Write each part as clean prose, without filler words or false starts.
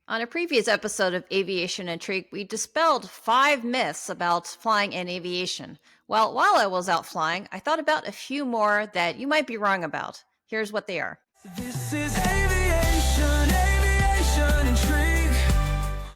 On a previous episode of Aviation Intrigue, we dispelled 5 myths about flying and aviation. Well, while I was out flying, I thought about a few more that you might be wrong about. Here's what they are. This is aviation intrigue.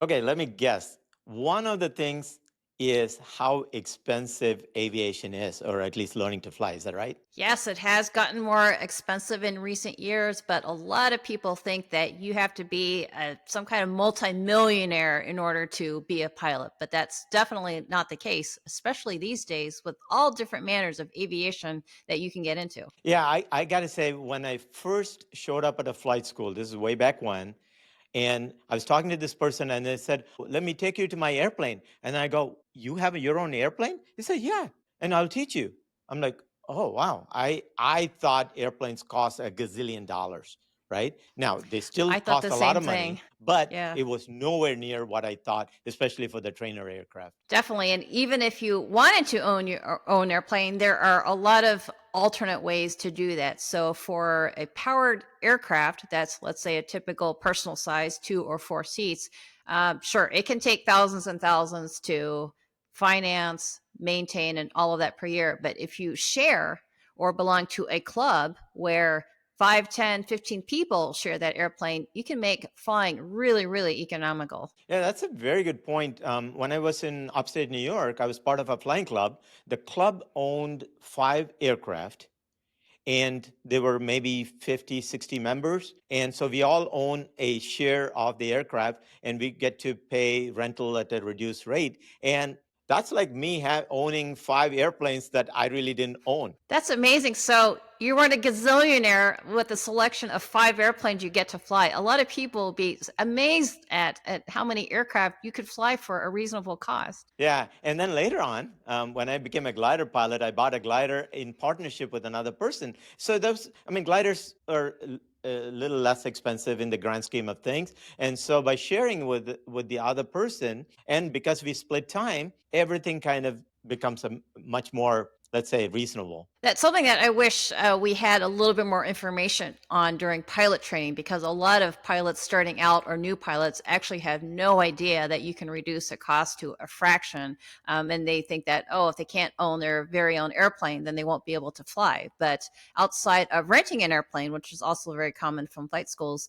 Okay, let me guess. One of the things is how expensive aviation is, or at least learning to fly. Is that right? Yes, it has gotten more expensive in recent years, but a lot of people think that you have to be some kind of multimillionaire in order to be a pilot. But that's definitely not the case, especially these days with all different manners of aviation that you can get into. Yeah, I got to say, when I first showed up at a flight school, this is way back when, and I was talking to this person and they said, let me take you to my airplane. And I go, you have your own airplane? He said, yeah, and I'll teach you. I'm like, oh, wow. I thought airplanes cost a gazillion dollars, right? Now, they still I thought cost the a lot same of thing. money, but Yeah. it was nowhere near what I thought, especially for the trainer aircraft. Definitely. And even if you wanted to own your own airplane, there are a lot of alternate ways to do that. So for a powered aircraft, that's let's say a typical personal size, 2 or 4 seats. Sure, it can take thousands and thousands to finance, maintain, and all of that per year. But if you share or belong to a club where 5, 10, 15 people share that airplane, you can make flying really, really economical. Yeah, that's a very good point. When I was in upstate New York, I was part of a flying club. The club owned 5 aircraft, and there were maybe 50, 60 members. And so we all own a share of the aircraft, and we get to pay rental at a reduced rate. And that's like me owning 5 airplanes that I really didn't own. That's amazing. So you weren't a gazillionaire with a selection of 5 airplanes you get to fly. A lot of people will be amazed at how many aircraft you could fly for a reasonable cost. Yeah, and then later on, when I became a glider pilot, I bought a glider in partnership with another person. So gliders are a little less expensive in the grand scheme of things. And so by sharing with the other person, and because we split time, everything kind of becomes a much more, let's say, reasonable. That's something that I wish we had a little bit more information on during pilot training, because a lot of pilots starting out or new pilots actually have no idea that you can reduce a cost to a fraction. And they think that, oh, if they can't own their very own airplane, then they won't be able to fly. But outside of renting an airplane, which is also very common from flight schools,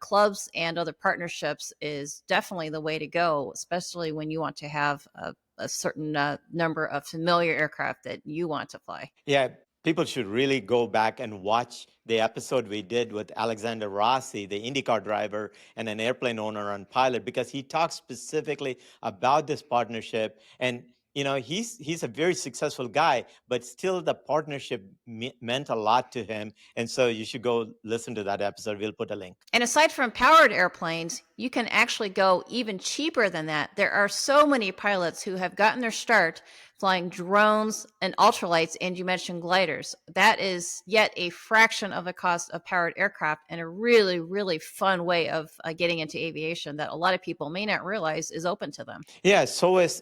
clubs and other partnerships is definitely the way to go, especially when you want to have a certain number of familiar aircraft that you want to fly. Yeah, people should really go back and watch the episode we did with Alexander Rossi, the IndyCar driver and an airplane owner and pilot, because he talks specifically about this partnership. And he's a very successful guy, but still the partnership meant a lot to him. And so you should go listen to that episode. We'll put a link. And aside from powered airplanes, you can actually go even cheaper than that. There are so many pilots who have gotten their start flying drones and ultralights, and you mentioned gliders. That is yet a fraction of the cost of powered aircraft, and a really, really fun way of getting into aviation that a lot of people may not realize is open to them. Yeah, so is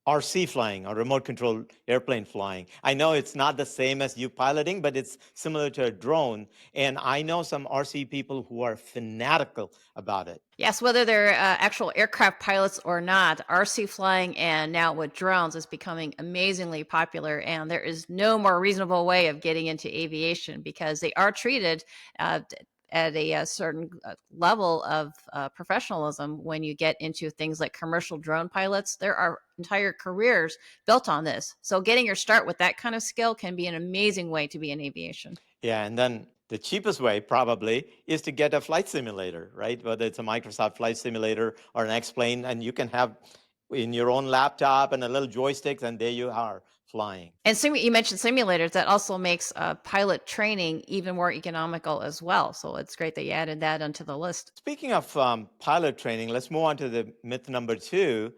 RC flying, or remote control airplane flying. I know it's not the same as you piloting, but it's similar to a drone. And I know some RC people who are fanatical about it. Yes, whether they're actual aircraft pilots or not, RC flying and now with drones is becoming amazingly popular. And there is no more reasonable way of getting into aviation, because they are treated at a certain level of professionalism. When you get into things like commercial drone pilots, there are entire careers built on this. So getting your start with that kind of skill can be an amazing way to be in aviation. Yeah, and then the cheapest way probably is to get a flight simulator, right? Whether it's a Microsoft Flight Simulator or an X-Plane, and you can have in your own laptop and a little joystick, and there you are flying. And you mentioned simulators. That also makes pilot training even more economical as well. So it's great that you added that onto the list. Speaking of pilot training, let's move on to the myth number 2.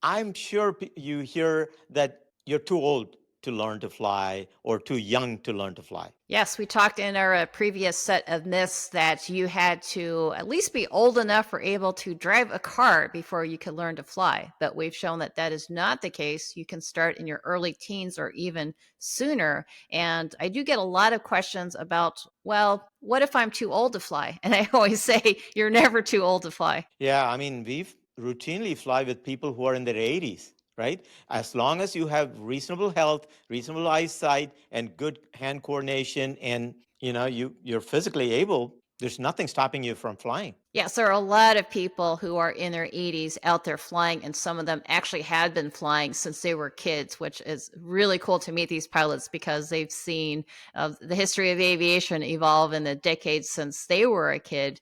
I'm sure you hear that you're too old to learn to fly or too young to learn to fly. Yes, we talked in our previous set of myths that you had to at least be old enough or able to drive a car before you could learn to fly. But we've shown that that is not the case. You can start in your early teens or even sooner. And I do get a lot of questions about, well, what if I'm too old to fly? And I always say, you're never too old to fly. Yeah, I mean, we've routinely fly with people who are in their 80s, right? As long as you have reasonable health, reasonable eyesight, and good hand coordination, and you're physically able, there's nothing stopping you from flying. Yes, there are a lot of people who are in their 80s out there flying, and some of them actually had been flying since they were kids, which is really cool to meet these pilots because they've seen the history of aviation evolve in the decades since they were a kid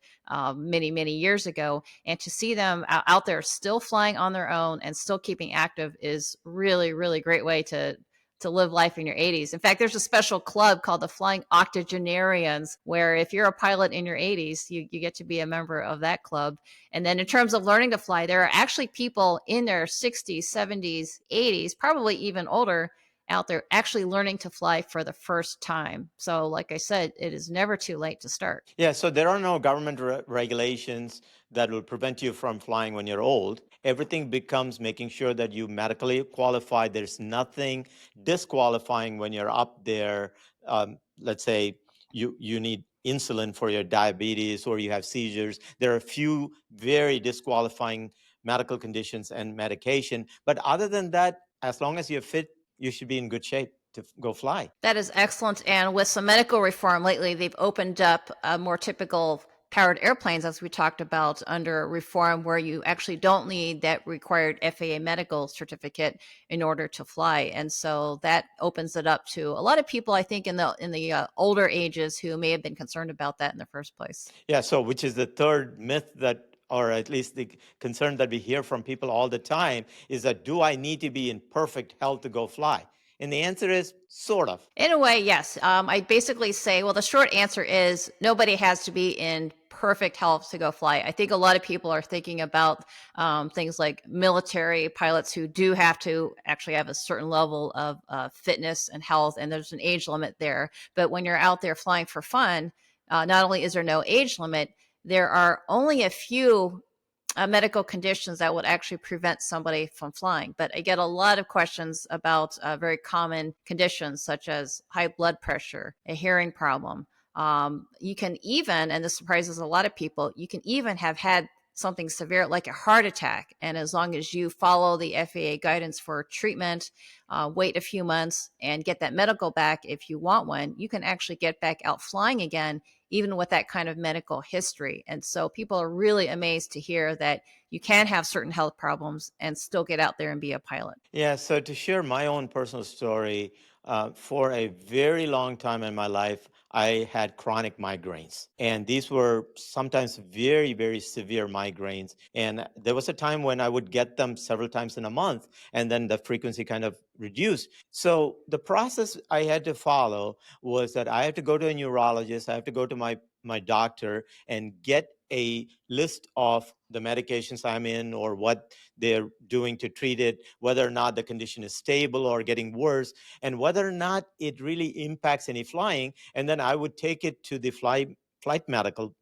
many, many years ago. And to see them out there still flying on their own and still keeping active is really, really great way to live life in your 80s. In fact, there's a special club called the Flying Octogenarians, where if you're a pilot in your 80s, you get to be a member of that club. And then in terms of learning to fly, there are actually people in their 60s, 70s, 80s, probably even older out there actually learning to fly for the first time. So, like I said, it is never too late to start. Yeah, so there are no government regulations that will prevent you from flying when you're old. Everything becomes making sure that you medically qualify. There's nothing disqualifying when you're up there. Let's say you need insulin for your diabetes or you have seizures. There are a few very disqualifying medical conditions and medication. But other than that, as long as you're fit, you should be in good shape to go fly. That is excellent. And with some medical reform lately, they've opened up more typical powered airplanes, as we talked about, under reform, where you actually don't need that required FAA medical certificate in order to fly. And so that opens it up to a lot of people, I think, in the older ages who may have been concerned about that in the first place. Yeah, so which is the third myth that, or at least the concern that we hear from people all the time, is that do I need to be in perfect health to go fly? And the answer is sort of. In a way, yes. I basically say, well, the short answer is nobody has to be in perfect health to go fly. I think a lot of people are thinking about things like military pilots who do have to actually have a certain level of fitness and health, and there's an age limit there. But when you're out there flying for fun, not only is there no age limit, there are only a few medical conditions that would actually prevent somebody from flying. But I get a lot of questions about very common conditions such as high blood pressure, a hearing problem. You can even, and this surprises a lot of people, you can even have had something severe like a heart attack. And as long as you follow the FAA guidance for treatment, wait a few months and get that medical back if you want one, you can actually get back out flying again, even with that kind of medical history. And so people are really amazed to hear that you can have certain health problems and still get out there and be a pilot. Yeah, so to share my own personal story, for a very long time in my life, I had chronic migraines. And these were sometimes very, very severe migraines. And there was a time when I would get them several times in a month, and then the frequency kind of reduced. So the process I had to follow was that I have to go to a neurologist, I have to go to my doctor and get a list of the medications I'm in or what they're doing to treat it, whether or not the condition is stable or getting worse, and whether or not it really impacts any flying. And then I would take it to the flight medical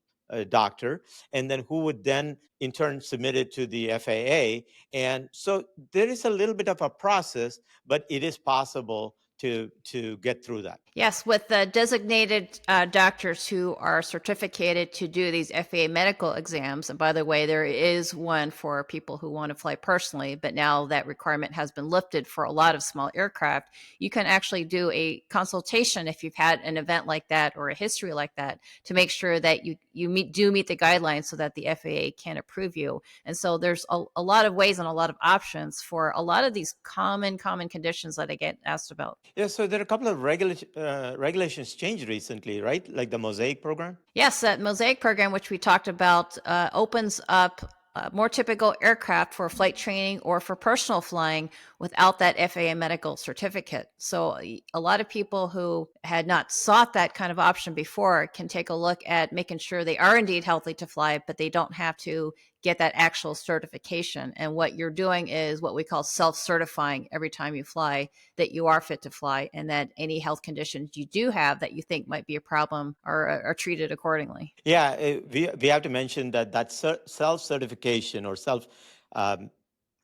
doctor, and then who would then in turn submit it to the FAA. And so there is a little bit of a process, but it is possible to get through that. Yes, with the designated doctors who are certificated to do these FAA medical exams. And by the way, there is one for people who want to fly personally, but now that requirement has been lifted for a lot of small aircraft. You can actually do a consultation if you've had an event like that or a history like that to make sure that you meet the guidelines so that the FAA can approve you. And so there's a lot of ways and a lot of options for a lot of these common conditions that I get asked about. Yeah, so there are a couple of regulations changed recently, right? Like the Mosaic program? Yes, that Mosaic program, which we talked about, opens up more typical aircraft for flight training or for personal flying without that FAA medical certificate. So a lot of people who had not sought that kind of option before can take a look at making sure they are indeed healthy to fly, but they don't have to get that actual certification. And what you're doing is what we call self-certifying every time you fly that you are fit to fly, and that any health conditions you do have that you think might be a problem are treated accordingly. Yeah, we have to mention that self certification or self um,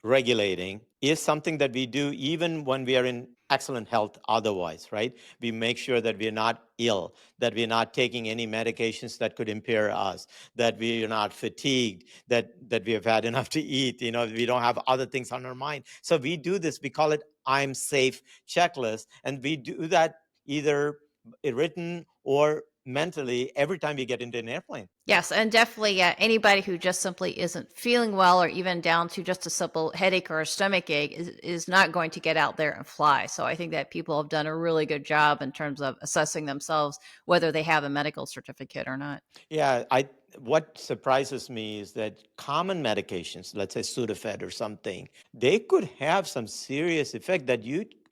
regulating is something that we do even when we are in excellent health otherwise, right? We make sure that we're not ill, that we're not taking any medications that could impair us, that we are not fatigued, that we have had enough to eat, we don't have other things on our mind. So we do this, we call it I'm safe checklist, and we do that either written or mentally every time we get into an airplane. Yes, and definitely anybody who just simply isn't feeling well, or even down to just a simple headache or a stomach ache, is not going to get out there and fly. So I think that people have done a really good job in terms of assessing themselves, whether they have a medical certificate or not. Yeah, I what surprises me is that common medications, let's say Sudafed or something, they could have some serious effect that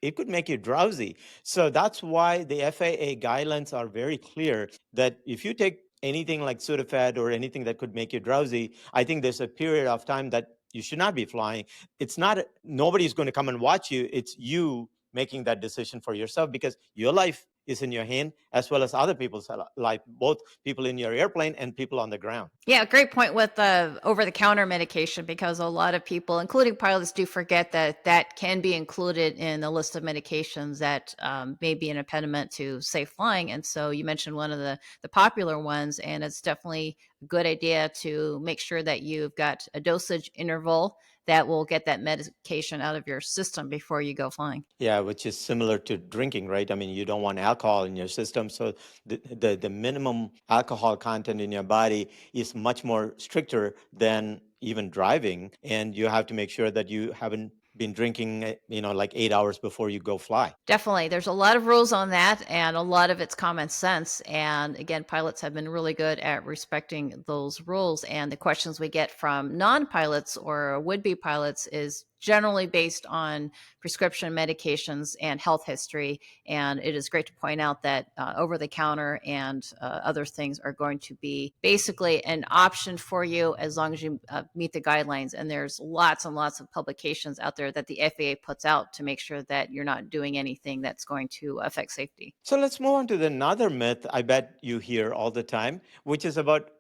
it could make you drowsy. So that's why the FAA guidelines are very clear that if you take anything like Sudafed or anything that could make you drowsy, I think there's a period of time that you should not be flying. It's not nobody's going to come and watch you. It's you making that decision for yourself, because your life is in your hand as well as other people's life, both people in your airplane and people on the ground. Yeah, great point with the over-the-counter medication, because a lot of people, including pilots, do forget that that can be included in the list of medications that may be an impediment to safe flying. And so you mentioned one of the popular ones, and it's definitely a good idea to make sure that you've got a dosage interval that will get that medication out of your system before you go flying. Yeah, which is similar to drinking, right? I mean, you don't want alcohol in your system, so the minimum alcohol content in your body is much more stricter than even driving, and you have to make sure that you haven't been drinking, like 8 hours before you go fly. Definitely. There's a lot of rules on that, and a lot of it's common sense. And again, pilots have been really good at respecting those rules. And the questions we get from non pilots or would be pilots is generally based on prescription medications and health history. And it is great to point out that over the counter and other things are going to be basically an option for you as long as you meet the guidelines. And there's lots and lots of publications out there that the FAA puts out to make sure that you're not doing anything that's going to affect safety. So let's move on to another myth I bet you hear all the time, which is about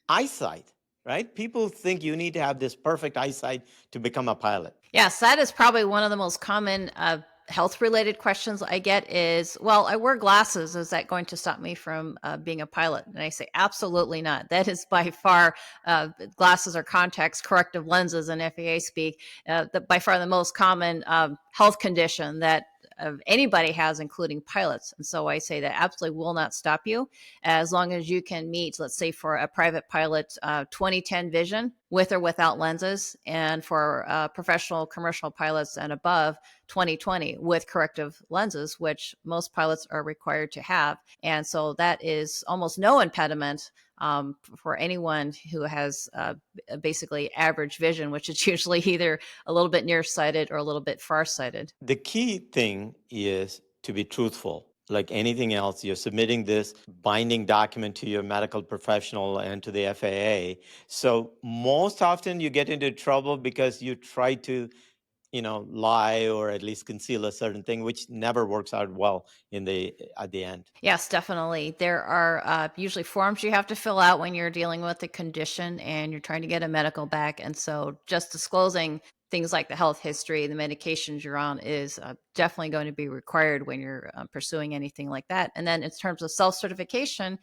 eyesight, right? People think you need to have this perfect eyesight to become a pilot. Yes, that is probably one of the most common health related questions I get is, well, I wear glasses. Is that going to stop me from being a pilot? And I say, absolutely not. That is by far, glasses or contacts, corrective lenses in FAA speak, by far the most common health condition that anybody has, including pilots. And so I say that absolutely will not stop you as long as you can meet, let's say for a private pilot, 20/10 vision with or without lenses, and for professional commercial pilots and above, 20/20 with corrective lenses, which most pilots are required to have. And so that is almost no impediment for anyone who has basically average vision, which is usually either a little bit nearsighted or a little bit farsighted. The key thing is to be truthful. Like anything else, you're submitting this binding document to your medical professional and to the FAA. So most often you get into trouble because you try to, lie or at least conceal a certain thing, which never works out well at the end. Yes, definitely. There are usually forms you have to fill out when you're dealing with a condition and you're trying to get a medical back. And so just disclosing things like the health history, the medications you're on is definitely going to be required when you're pursuing anything like that. And then in terms of self certification,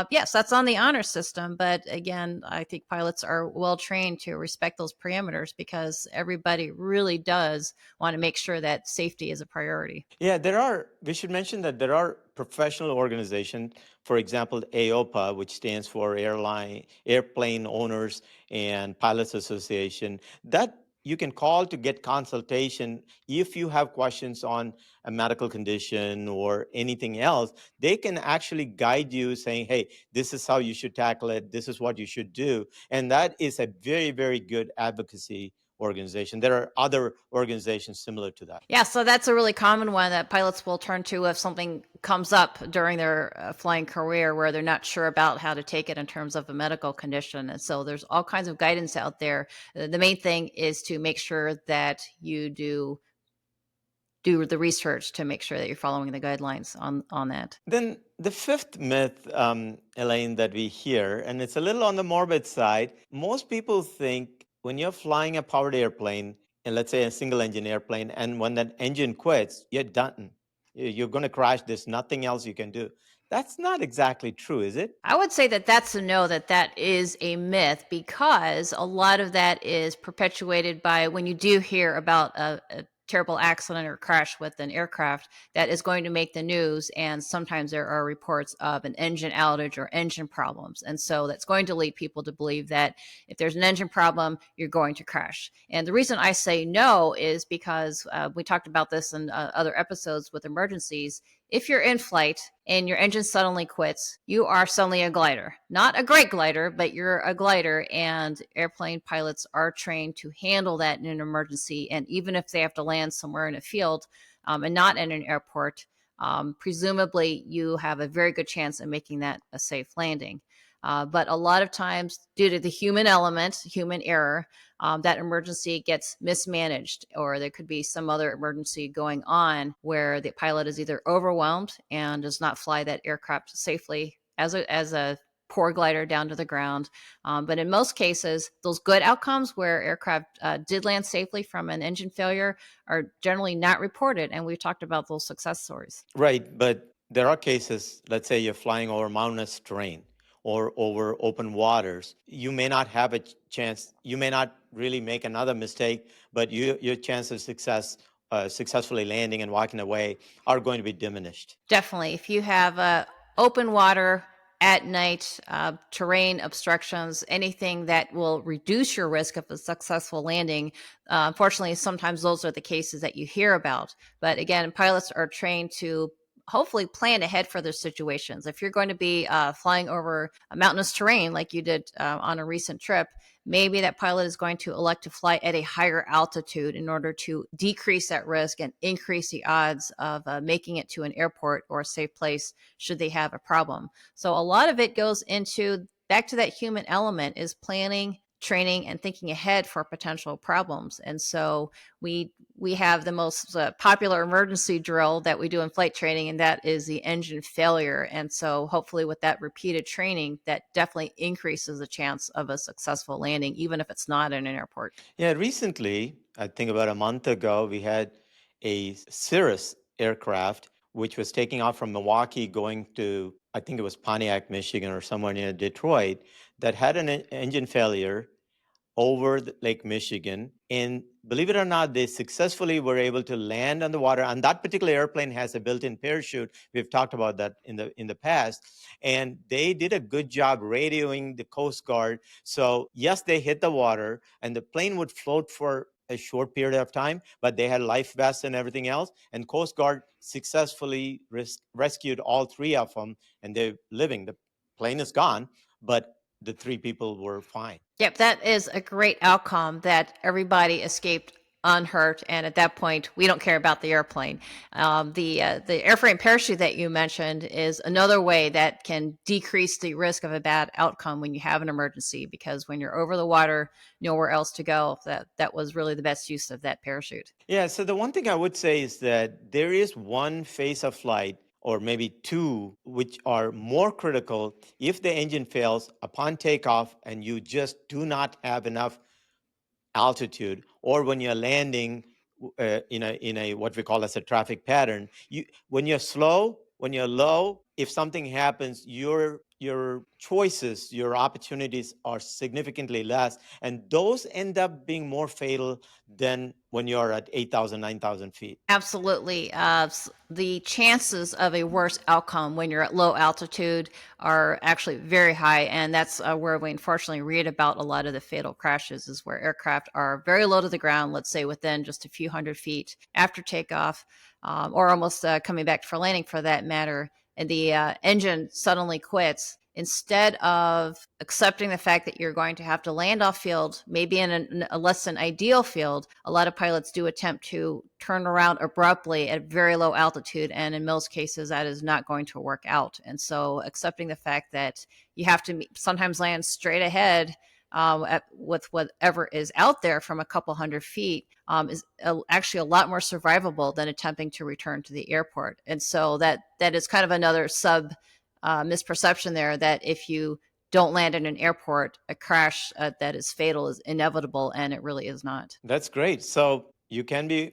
yes, that's on the honor system. But again, I think pilots are well trained to respect those parameters because everybody really does want to make sure that safety is a priority. Yeah, we should mention that there are professional organizations, for example, AOPA, which stands for Airplane Owners and Pilots Association, that you can call to get consultation if you have questions on a medical condition or anything else. They can actually guide you saying, hey, this is how you should tackle it. This is what you should do. And that is a very, very good advocacy organization. There are other organizations similar to that. Yeah, so that's a really common one that pilots will turn to if something comes up during their flying career where they're not sure about how to take it in terms of a medical condition. And so there's all kinds of guidance out there. The main thing is to make sure that you do the research to make sure that you're following the guidelines on that. Then the fifth myth, Elaine, that we hear, and it's a little on the morbid side. Most people think when you're flying a powered airplane, and let's say a single engine airplane, and when that engine quits, you're done. You're going to crash. There's nothing else you can do. That's not exactly true, is it? I would say that that's a no, that is a myth, because a lot of that is perpetuated by when you do hear about a terrible accident or crash with an aircraft that is going to make the news. And sometimes there are reports of an engine outage or engine problems. And so that's going to lead people to believe that if there's an engine problem, you're going to crash. And the reason I say no is because we talked about this in other episodes with emergencies. If you're in flight and your engine suddenly quits, you are suddenly a glider. Not a great glider, but you're a glider, and airplane pilots are trained to handle that in an emergency. And even if they have to land somewhere in a field and not in an airport, presumably you have a very good chance of making that a safe landing. But a lot of times, due to the human element, human error, that emergency gets mismanaged, or there could be some other emergency going on where the pilot is either overwhelmed and does not fly that aircraft safely as a poor glider down to the ground. But in most cases, those good outcomes where aircraft did land safely from an engine failure are generally not reported. And we've talked about those success stories. Right, but there are cases, let's say you're flying over mountainous terrain or over open waters. You may not have a chance, you may not really make another mistake, but your chance of successfully landing and walking away are going to be diminished. Definitely. If you have open water at night, terrain obstructions, anything that will reduce your risk of a successful landing, unfortunately, sometimes those are the cases that you hear about. But again, pilots are trained to hopefully plan ahead for those situations. If you're going to be flying over a mountainous terrain like you did on a recent trip, maybe that pilot is going to elect to fly at a higher altitude in order to decrease that risk and increase the odds of making it to an airport or a safe place should they have a problem. So a lot of it goes into back to that human element, is planning, training, and thinking ahead for potential problems. And so we have the most popular emergency drill that we do in flight training, and that is the engine failure. And so hopefully with that repeated training, that definitely increases the chance of a successful landing, even if it's not in an airport. Yeah, recently, I think about a month ago, we had a Cirrus aircraft which was taking off from Milwaukee going to, I think it was Pontiac, Michigan, or somewhere near Detroit, that had an engine failure over Lake Michigan. And believe it or not, they successfully were able to land on the water. And that particular airplane has a built-in parachute. We've talked about that in the past. And they did a good job radioing the Coast Guard. So yes, they hit the water and the plane would float for a short period of time, but they had life vests and everything else. And Coast Guard successfully rescued all three of them, and they're living. The plane is gone, but the three people were fine. Yep, that is a great outcome, that everybody escaped unhurt, and at that point, we don't care about the airplane. The airframe parachute that you mentioned is another way that can decrease the risk of a bad outcome when you have an emergency, because when you're over the water, nowhere else to go, that was really the best use of that parachute. Yeah, so the one thing I would say is that there is one phase of flight, or maybe two, which are more critical if the engine fails upon takeoff and you just do not have enough altitude, or when you're landing in a what we call as a traffic pattern. When you're slow, when you're low, if something happens, your choices, your opportunities are significantly less, and those end up being more fatal than when you're at 8,000, 9,000 feet. Absolutely. The chances of a worse outcome when you're at low altitude are actually very high. And that's where we unfortunately read about a lot of the fatal crashes, is where aircraft are very low to the ground, let's say within just a few hundred feet after takeoff, or almost coming back for landing for that matter. And the engine suddenly quits, instead of accepting the fact that you're going to have to land off field, maybe in a less than ideal field, a lot of pilots do attempt to turn around abruptly at very low altitude. And in most cases, that is not going to work out. And so accepting the fact that you have to sometimes land straight ahead with whatever is out there from a couple hundred feet is actually a lot more survivable than attempting to return to the airport. And so that is kind of another misperception there, that if you don't land in an airport, a crash that is fatal is inevitable, and it really is not. That's great. So you can be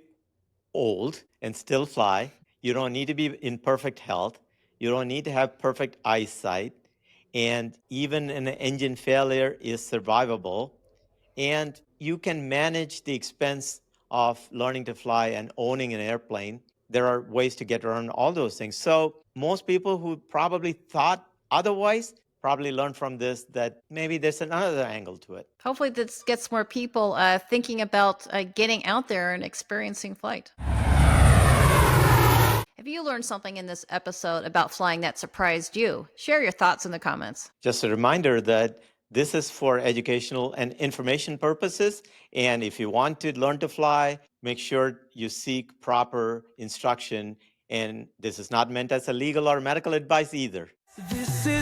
old and still fly. You don't need to be in perfect health. You don't need to have perfect eyesight. And even an engine failure is survivable. And you can manage the expense of learning to fly and owning an airplane. There are ways to get around all those things. So most people who probably thought otherwise probably learned from this that maybe there's another angle to it. Hopefully, this gets more people thinking about getting out there and experiencing flight. Have you learned something in this episode about flying that surprised you? Share your thoughts in the comments. Just a reminder that this is for educational and information purposes. And if you want to learn to fly, make sure you seek proper instruction. And this is not meant as a legal or medical advice either. This is